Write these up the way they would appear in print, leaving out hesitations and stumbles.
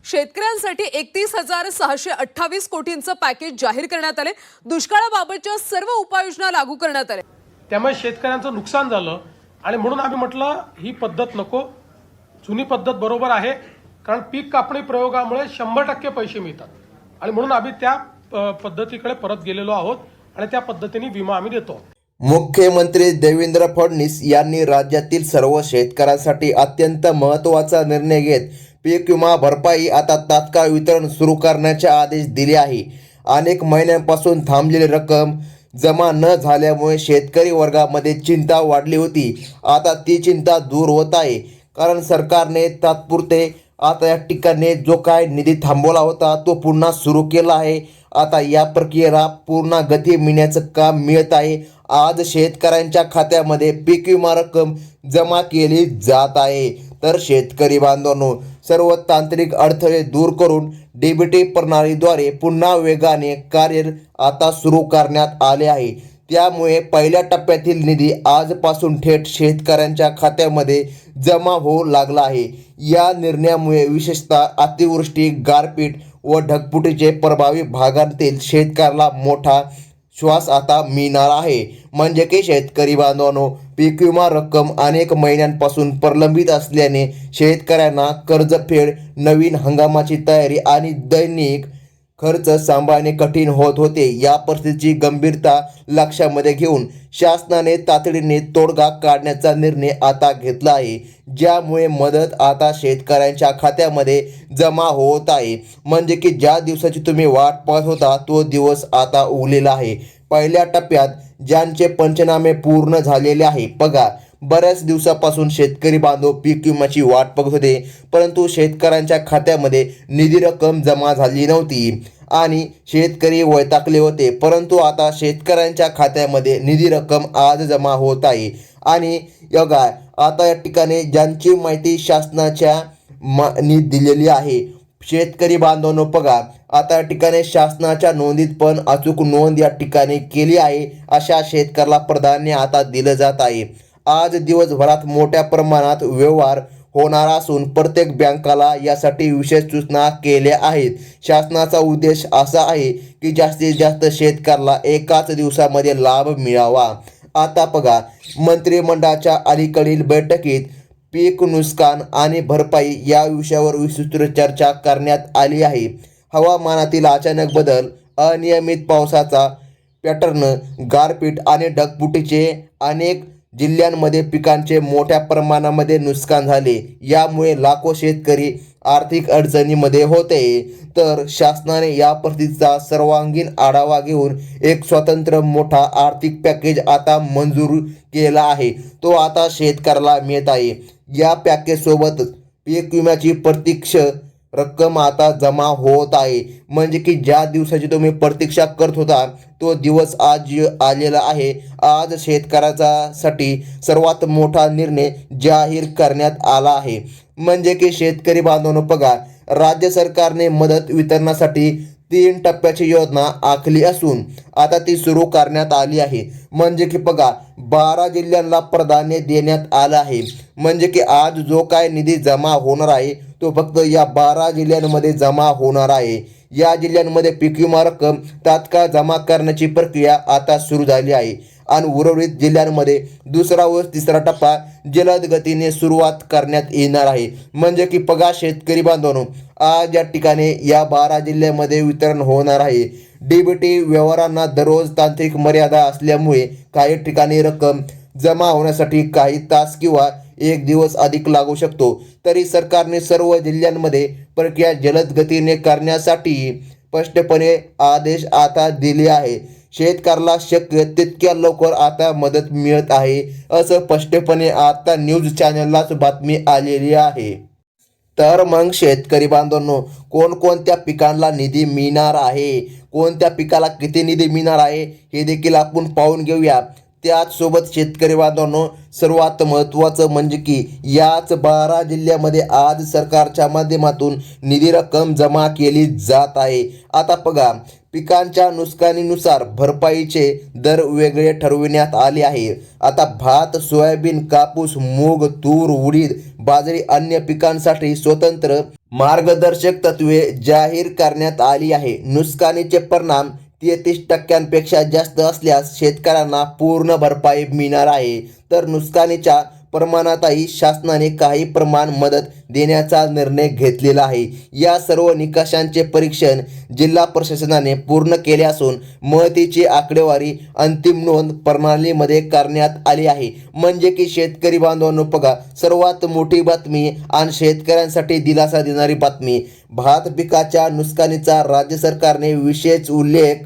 शेतकऱ्यांसाठी 31,628 कोटींचं पॅकेज जाहीर करण्यात आले। दुष्काळाबाबतच्या सर्व उपाययोजना लागू करण्यात आल्या। त्यामुळे शेतकऱ्यांचं नुकसान झालं आणि म्हणून आम्ही म्हटलं ही पद्धत नको, जुनी पद्धत बरोबर आहे, कारण पीक कापणी प्रयोगामुळे 100% पैसे मिळतात आणि म्हणून आम्ही त्या पद्धतीकडे परत गेलेलो आहोत आणि त्या पद्धतीने विमा आम्ही देतो। मुख्यमंत्री देवेंद्र फडणवीस यांनी राज्यातील सर्व शेतकऱ्यांसाठी अत्यंत महत्त्वाचा निर्णय घेत पीक विमा भरपाई आता तात्काळ वितरण सुरू करण्याचे आदेश दिले आहे। अनेक महिन्यांपासून थांबलेली रक्कम जमा न झाल्यामुळे शेतकरी वर्गामध्ये चिंता वाढली होती। आता ती चिंता दूर होत आहे, कारण सरकारने तात्पुरते आता या ठिकाणी जो काय निधी थांबवला होता तो पुन्हा सुरू केला आहे। आता या प्रक्रियेला पूर्ण गती मिळण्याचं काम मिळत आहे। आज शेतकऱ्यांच्या खात्यामध्ये पीक विमा रक्कम जमा केली जात आहे। तर शेतकरी बांधवांनो, सर्व तांत्रिक अडथळे दूर करून डीबीटी प्रणालीद्वारे पुन्हा वेगाने कार्य आता सुरू करण्यात आले आहे। त्यामुळे पहिल्या टप्प्यातील निधी आजपासून थेट शेतकऱ्यांच्या खात्यामध्ये जमा होऊ लागला आहे। या निर्णयामुळे विशेषतः अतिवृष्टी, गारपीट व ढगफुटीचे प्रभावी भागांतील शेतकऱ्याला मोठा श्वास आता मिळणार आहे। म्हणजे की शेतकरी बांधवांनो, पीक विमा रक्कम अनेक महिन्यांपासून प्रलंबित असल्याने शेतकऱ्यांना कर्जफेड, नवीन हंगामाची तयारी आणि दैनिक खर्च सांभाळणे कठीण होत होते। या परिस्थितीची गंभीरता लक्षामध्ये घेऊन शासनाने तातडीने तोडगा काढण्याचा निर्णय आता घेतला आहे, ज्यामुळे मदत आता शेतकऱ्यांच्या खात्यामध्ये जमा होत आहे। म्हणजे की ज्या दिवसाची तुम्ही वाट पाहत होता तो दिवस आता उगलेला आहे। पहिल्या टप्प्यात ज्यांचे पंचनामे पूर्ण झालेले आहे, बघा, बऱ्याच दिवसापासून शेतकरी बांधव पीक विम्याची वाट बघत होते, परंतु शेतकऱ्यांच्या खात्यामध्ये निधी रक्कम जमा झाली नव्हती आणि शेतकरी वैतागले होते। परंतु आता शेतकऱ्यांच्या खात्यामध्ये निधी रक्कम आज जमा होत आहे आणि बघा, आता या ठिकाणी ज्यांची माहिती शासनाच्या दिलेली आहे, शेतकरी बांधवांनो बघा, आता या ठिकाणी शासनाच्या नोंदीत पण अचूक नोंद या ठिकाणी केली आहे, अशा शेतकऱ्याला प्राधान्य आता दिलं जात आहे। आज दिवसभरात मोठ्या प्रमाणात व्यवहार होणार असून प्रत्येक बँकाला यासाठी विशेष सूचना केल्या आहेत। शासनाचा उद्देश असा आहे की जास्तीत जास्त शेतकऱ्याला एकाच दिवसामध्ये लाभ मिळावा। आता बघा, मंत्रिमंडळाच्या अलीकडील बैठकीत पीक नुकसान आणि भरपाई या विषयावर विस्तृत चर्चा करण्यात आली आहे। हवामानातील अचानक बदल, अनियमित पावसाचा पॅटर्न, गारपीट आणि ढगफुटीचे अनेक जिल्ह्यांमध्ये पिकांचे मोठ्या प्रमाणामध्ये नुकसान झाले। यामुळे लाखो शेतकरी आर्थिक अडचणीमध्ये होते। तर शासनाने या परिस्थितीचा सर्वांगीण आढावा घेऊन एक स्वतंत्र मोठा आर्थिक पॅकेज आता मंजूर केला आहे, तो आता शेतकऱ्याला मिळत आहे। या पॅकेज सोबत पीक विम्याची प्रत्यक्ष रक्कम आता जमा होत आहे। म्हणजे की ज्या दिवसाची तुम्ही प्रतीक्षा करत होता तो दिवस आज आलेला आहे। आज शेतकऱ्यासाठी सर्वात मोठा निर्णय जाहीर करण्यात आला आहे। म्हणजे की शेतकरी बांधवांनो बघा, राज्य सरकारने मदत वितरणासाठी 3 टप्प्याची योजना आखली असून आता ती सुरू करण्यात आली आहे। म्हणजे की बघा, 12 जिल्ह्यांना प्राधान्य देण्यात आलं आहे। म्हणजे की आज जो काय निधी जमा होणार आहे तो फक्त या 12 जिल्ह्यांमध्ये जमा होणार आहे। या जिल्ह्यांमध्ये पीक विमा रक्कम तात्काळ जमा करण्याची प्रक्रिया आता सुरू झाली आहे आणि उर्वरित जिल्ह्यांमध्ये दुसरा व तिसरा टप्पा जलद गतीने सुरुवात करण्यात येणार आहे। म्हणजे की बघा शेतकरी बांधवांनो, आज या ठिकाणी या 12 जिल्ह्यांमध्ये वितरण होणार आहे। डीबीटी व्यवहारांना दररोज तांत्रिक मर्यादा असल्यामुळे काही ठिकाणी रक्कम जमा होण्यासाठी काही तास किंवा 1 दिवस अधिक लागू शकतो। तरी सरकारने सर्व जिल्ह्यांमध्ये प्रक्रिया जलद गतीने करण्यासाठी स्पष्टपणे आदेश आता दिले आहे। शेतकऱ्याला शक्य तितक्या लवकर आता मदत मिळत आहे, असं स्पष्टपणे आता न्यूज चॅनललाच बातमी आलेली आहे। तर मग शेतकरी बांधवांनो, कोणकोणत्या पिकांना निधी मिळणार आहे, कोणत्या पिकाला किती निधी मिळणार आहे हे देखील आपण पाहून घेऊया। त्याचसोबत शेतकरी बांधवांनो, सर्वात महत्त्वाचं म्हणजे की याच 12 जिल्ह्यामध्ये आज सरकारच्या माध्यमातून निधी रक्कम जमा केली जात आहे। आता बघा, पिकांच्या नुकसानीनुसार भरपाईचे दर वेगळे ठरविण्यात आले आहे. आता भात, सोयाबीन, कापूस, मूग, तूर, उडीद, बाजरी अन्य पिकांसाठी स्वतंत्र मार्गदर्शक तत्वे जाहीर करण्यात आली आहे. नुकसानीचे परिणाम 33% जास्त असल्यास शेतकऱ्यांना पूर्ण भरपाई मिळणार आहे. तर नुकसानीच्या प्रमाणातही शासनाने काही प्रमाण मदत देण्याचा निर्णय घेतलेला आहे. या सर्व निकषांचे परीक्षण जिल्हा प्रशासनाने पूर्ण केले असून महत्त्वाची आकडेवारी अंतिम नोंद प्रणालीमध्ये करण्यात आली आहे. म्हणजे की शेतकरी बांधवांनो बघा, सर्वात मोठी बातमी आणि शेतकऱ्यांसाठी दिलासा देणारी बातमी. भात पिकाच्या नुकसानीचा राज्य सरकारने विशेष उल्लेख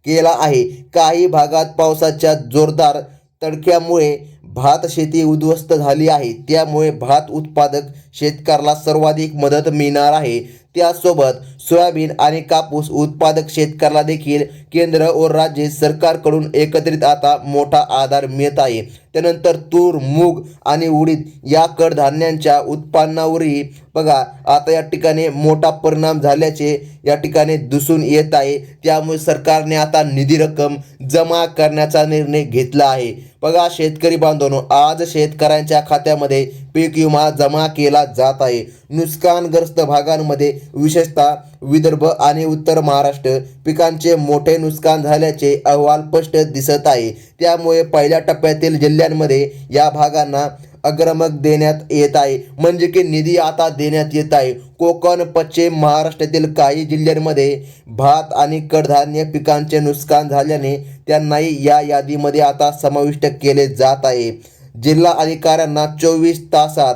केला आहे. काही भागात पावसाच्या जोरदार तडक्यामुळे भात शेती उद्ध्वस्त झाली आहे. त्यामुळे भात उत्पादक शेतकऱ्याला सर्वाधिक मदत मिळणार आहे. त्यासोबत सोयाबीन आणि कापूस उत्पादक शेतकऱ्याला देखील केंद्र व राज्य सरकारकडून एकत्रित आता मोठा आधार मिळत आहे. त्यानंतर तूर, मूग आणि उडीद या कडधान्यांच्या उत्पन्नावरही बघा आता या ठिकाणी मोठा परिणाम झाल्याचे या ठिकाणी दिसून येत आहे. त्यामुळे सरकारने आता निधी रक्कम जमा करण्याचा निर्णय घेतला आहे. बघा शेतकरी बांधवांनो, आज शेतकऱ्यांच्या खात्यामध्ये पीक विमा जमा केला जात आहे. नुकसानग्रस्त भागांमध्ये विशेषतः विदर्भ आणि उत्तर महाराष्ट्र पिकांचे मोठे नुकसान झाल्याचे अहवाल स्पष्ट दिसत आहे. त्यामुळे पहिल्या टप्प्यातील जिल्ह्यांमध्ये या भागांना अग्रमक देण्यात येत आहे. म्हणजे की निधी आता देण्यात येत आहे. कोकण, पश्चिम महाराष्ट्रातील काही जिल्ह्यांमध्ये भात आणि कडधान्य पिकांचे नुकसान झाल्याने त्यांनाही या यादीमध्ये आता समाविष्ट केले जात आहे. जिल्हा अधिकाऱ्यांना 24 तासात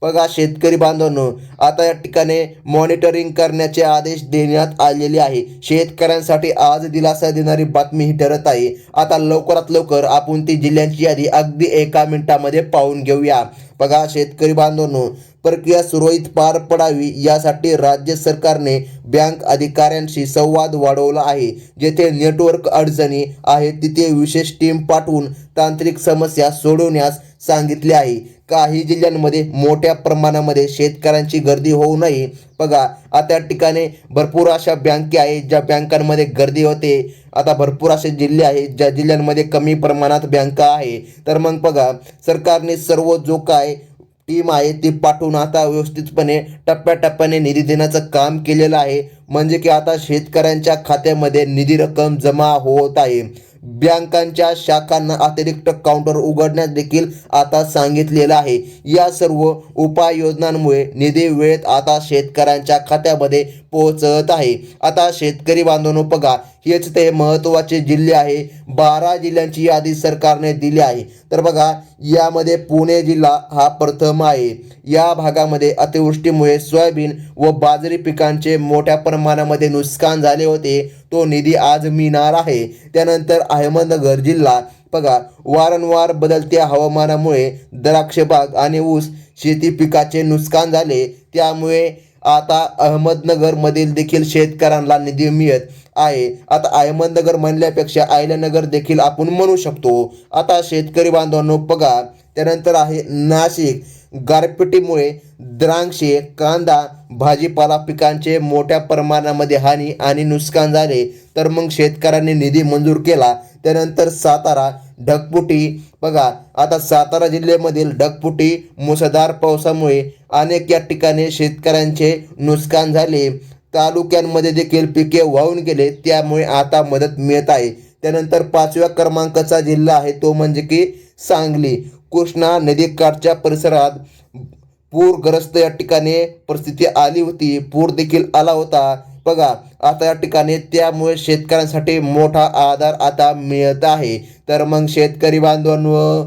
बघा शेतकरी बांधवांनो आता या ठिकाणी मॉनिटरिंग करण्याचे आदेश देण्यात आलेले आहे. शेतकऱ्यांसाठी आज दिलासा देणारी बातमी ही ठरत आहे. आता लवकरात लवकर आपण ती जिल्ह्यांची यादी अगदी 1 मिनिटामध्ये पाहून घेऊया. बघा शेतकरी बांधवांनो, प्रक्रिया सुरळीत पार पडावी यासाठी राज्य सरकारने बँक अधिकाऱ्यांशी संवाद वाढवला आहे. जेथे नेटवर्क अडचणी आहेत तिथे विशेष टीम पाठवून तांत्रिक समस्या सोडवण्यास सांगितले आहे. काही जिल्ह्यांमध्ये मोठ्या प्रमाणामध्ये शेतकऱ्यांची गर्दी होऊ नये. बघा आता या ठिकाणी भरपूर अशा बँके आहेत ज्या बँकांमध्ये गर्दी होते. आता भरपूर असे जिल्हे आहेत ज्या जिल्ह्यांमध्ये कमी प्रमाणात बँका आहे. तर मग बघा सरकारने सर्व जो काय टीम आहे ती पाठवून आता व्यवस्थितपणे टप्प्याटप्प्याने निधी देण्याचं काम केलेलं आहे. म्हणजे की आता शेतकऱ्यांच्या खात्यामध्ये निधी रक्कम जमा होत आहे. बँकांच्या शाखांना अतिरिक्त काउंटर उघडण्यास देखील आता सांगितलेलं आहे. या सर्व उपाययोजनांमुळे निधी वेळेत आता शेतकऱ्यांच्या खात्यामध्ये पोहोचत आहे. आता शेतकरी बांधवांनो बघा, हेच ते महत्त्वाचे जिल्हे आहे. 12 जिल्ह्यांची यादी सरकारने दिली आहे. तर बघा यामध्ये पुणे जिल्हा हा प्रथम आहे. या भागामध्ये अतिवृष्टीमुळे सोयाबीन व बाजरी पिकांचे मोठ्या प्रमाणामध्ये नुकसान झाले होते. तो निधी आज मिळणार आहे. त्यानंतर अहमदनगर जिल्हा बघा, वारंवार बदलत्या हवामानामुळे द्राक्षबाग आणि ऊस शेती पिकाचे नुकसान झाले. त्यामुळे आता अहमदनगरमधील देखील शेतकऱ्यांना निधी मिळत आहे. आता अहमदनगर म्हणल्यापेक्षा आयल्यानगर देखील आपण म्हणू शकतो. आता शेतकरी बांधवांनो बघा, त्यानंतर आहे नाशिक. गारपिटीमुळे द्राक्षे, कांदा, भाजीपाला पिकांचे मोठ्या प्रमाणामध्ये हानी आणि नुकसान झाले. तर मग शेतकऱ्यांनी निधी मंजूर केला. त्यानंतर सातारा, ढगफुटी बघा, आता सातारा जिल्ह्यामधील ढगफुटी मुसळधार पावसामुळे अनेक या ठिकाणी शेतकऱ्यांचे नुकसान झाले. तालुक्यांमध्ये देखील पिके वाहून गेले. त्यामुळे आता मदत मिळत आहे. त्यानंतर 5व्या क्रमांकाचा जिल्हा आहे तो म्हणजे की सांगली. कृष्णा नदीकाठच्या परिसरात पूरग्रस्त या ठिकाणी परिस्थिती आली होती. पूर देखील आला होता. बघा आता या ठिकाणी त्यामुळे शेतकऱ्यांसाठी मोठा आधार आता मिळत आहे. तर मग शेतकरी बांधवांनो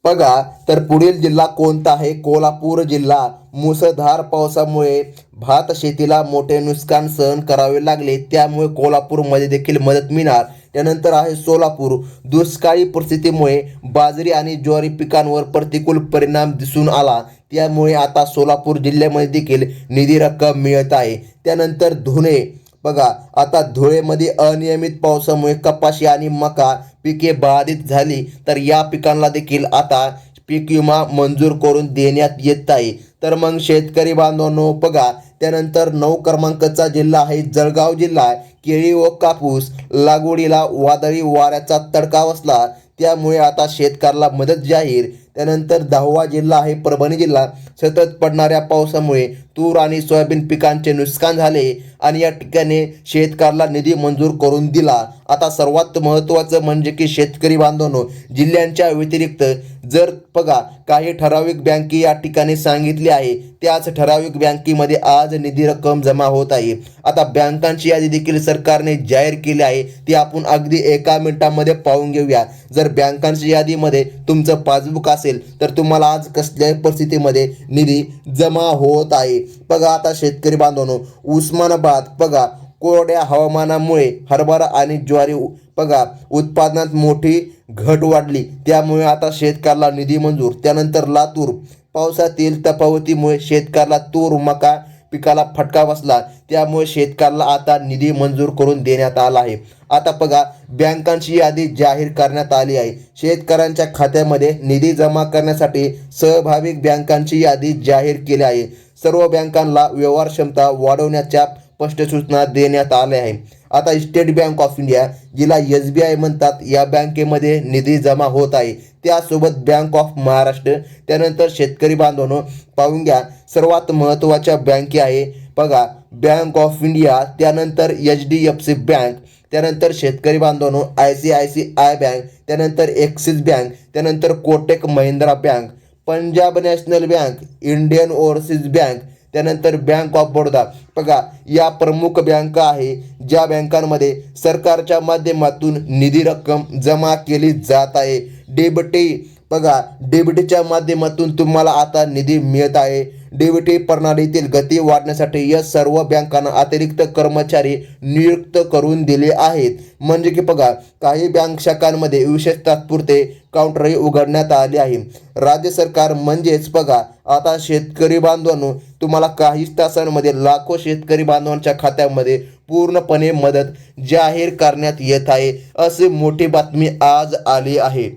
बघा, तर पुढील जिल्हा कोणता आहे? कोल्हापूर जिल्हा. मुसळधार पावसामुळे भात शेतीला मोठे नुकसान सहन करावे लागले. त्यामुळे कोल्हापूरमध्ये देखील मदत मिळणार. त्यानंतर आहे सोलापूर. दुष्काळी परिस्थितीमुळे बाजरी आणि ज्वारी पिकांवर प्रतिकूल परिणाम दिसून आला. त्यामुळे आता सोलापूर जिल्ह्यामध्ये देखील निधी रक्कम मिळत आहे. त्यानंतर धुळे बघा, आता धुळेमध्ये अनियमित पावसामुळे कपाशी आणि मका पिके बाधित झाली. तर या पिकांना देखील आता पीक विमा मंजूर करून देण्यात येत आहे. तर मग शेतकरी बांधवांनो बघा, त्यानंतर 9 क्रमांकाचा जिल्हा आहे जळगाव जिल्हा. केळी व कापूस लागवडीला वादळी वाऱ्याचा तडका बसला, त्यामुळे आता शेतकऱ्याला मदत जाहीर. त्यानंतर 10वा जिल्हा आहे परभणी जिल्हा. सतत पडणाऱ्या पावसामुळे तूर आणि सोयाबीन पिकांचे नुकसान झाले आणि या ठिकाणी शेतकऱ्याला निधी मंजूर करून दिला. आता सर्वात महत्त्वाचं म्हणजे की शेतकरी बांधवांनो, जिल्ह्यांच्या व्यतिरिक्त जर बघा काही ठराविक बँके या ठिकाणी सांगितले आहे, त्याच ठराविक बँकेमध्ये आज निधी रक्कम जमा होत आहे. आता बँकांची यादी देखील सरकारने जाहीर केली आहे, ती आपण अगदी एका मिनिटामध्ये पाहून घेऊया. जर बँकांच्या यादीमध्ये तुमचं पासबुक असेल तर तुम्हाला आज कसल्याही परिस्थितीमध्ये निधी जमा होत आहे. बघा आता शेतकरी बांधवांनो, उस्मानाबाद बघा कोरड्या हवामानामुळे हरभरा आणि ज्वारी बघा उत्पादनात मोठी घट वाढली, त्यामुळे आता शेतकऱ्याला निधी मंजूर. त्यानंतर लातूर पावसातील तफावतीमुळे शेतकऱ्याला तूर मका पिकाला फटका बसला, त्यामुळे शेतकऱ्याला आता निधी मंजूर करून देण्यात आला आहे. आता बघा बँकांची यादी जाहीर करण्यात आली आहे. शेतकऱ्यांच्या खात्यामध्ये निधी जमा करण्यासाठी सहभागी बँकांची यादी जाहीर केली आहे. सर्व बँकांना व्यवहार क्षमता वाढवण्याच्या स्पष्ट सूचना देण्यात आल्या आहे. आता स्टेट बँक ऑफ इंडिया, जिला SBI म्हणतात, या बँकेमध्ये निधी जमा होत आहे. त्यासोबत बँक ऑफ महाराष्ट्र, त्यानंतर शेतकरी बांधवांनो पाहून घ्या सर्वात महत्त्वाच्या बँके आहे बघा बँक ऑफ इंडिया, त्यानंतर HDFC बँक, त्यानंतर शेतकरी बांधवांनो ICICI बँक, त्यानंतर ॲक्सिस बँक, त्यानंतर Kotak Mahindra bank, Punjab national bank, Indian overseas bank, त्यानंतर बँक ऑफ बडोदा. बघा या प्रमुख बँका आहे ज्या बँकांमध्ये सरकारच्या माध्यमातून निधी रक्कम जमा केली जात आहे. डीबीटी बघा डीबीटीच्या माध्यमातून तुम्हाला आता निधी मिळत आहे. डीबीटी प्रणालीतील गती वाढण्यासाठी या सर्व बँकांना अतिरिक्त कर्मचारी नियुक्त करून दिले आहेत. म्हणजे की बघा काही बँक शाखांमध्ये विशेष तात्पुरते काउंटरही उघडण्यात आले आहे. राज्य सरकार म्हणजेच बघा आता शेतकरी बांधवांनो, तुम्हाला काहीच तासांमध्ये लाखो शेतकरी बांधवांच्या खात्यामध्ये पूर्णपणे मदत जाहीर करण्यात येत आहे, अशी मोठी बातमी आज आली आहे.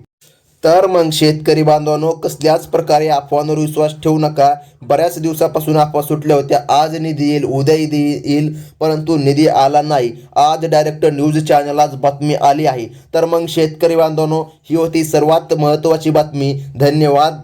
तर मग शेतकरी बांधवांनो, कसल्याच प्रकारे अफवांवर विश्वास ठेवू नका. बऱ्याच दिवसापासून अफवा सुटल्या होत्या, आज निधी येईल, उद्या निधी येईल, परंतु निधी आला नाही. आज डायरेक्ट न्यूज चॅनललाच बातमी आली आहे. तर मग शेतकरी बांधवांनो, ही होती सर्वात महत्त्वाची बातमी. धन्यवाद.